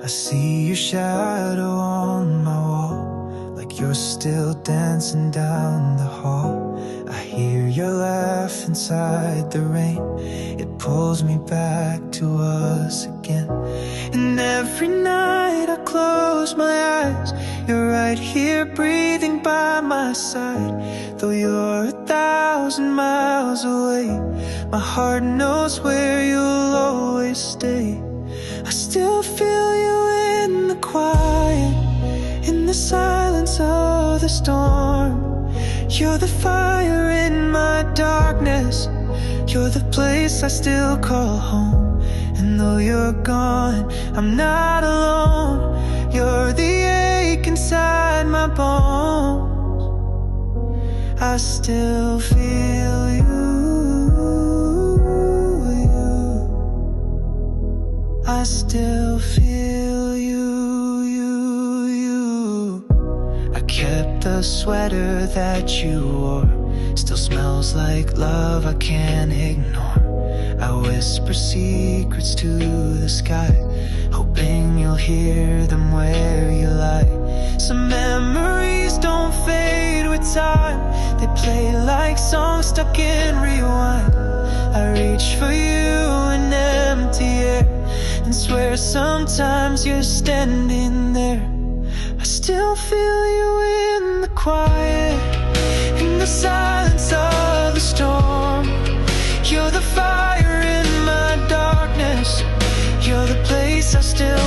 I see your shadow on my wall, like you're still dancing down the hall. I hear your laugh inside the rain, it pulls me back to us again. And every night I close my eyes, you're right here breathing by my side. Though you're 1,000 miles away, my heart knows where you'll always stay. I still feel you in the quiet, in the silence of the storm. You're the fire in my darkness, you're the place I still call home. And though you're gone, I'm not alone. You're the ache inside my bones. I still feel you. I still feel you. I kept the sweater that you wore, still smells like love I can't ignore. I whisper secrets to the sky, hoping you'll hear them where you lie. Some memories don't fade with time, they play like songs stuck in rewind. I reach for you in empty air, and swear sometimes you're standing there. I still feel you in the quiet, in the silence of the storm. You're the fire in my darkness, you're the place I still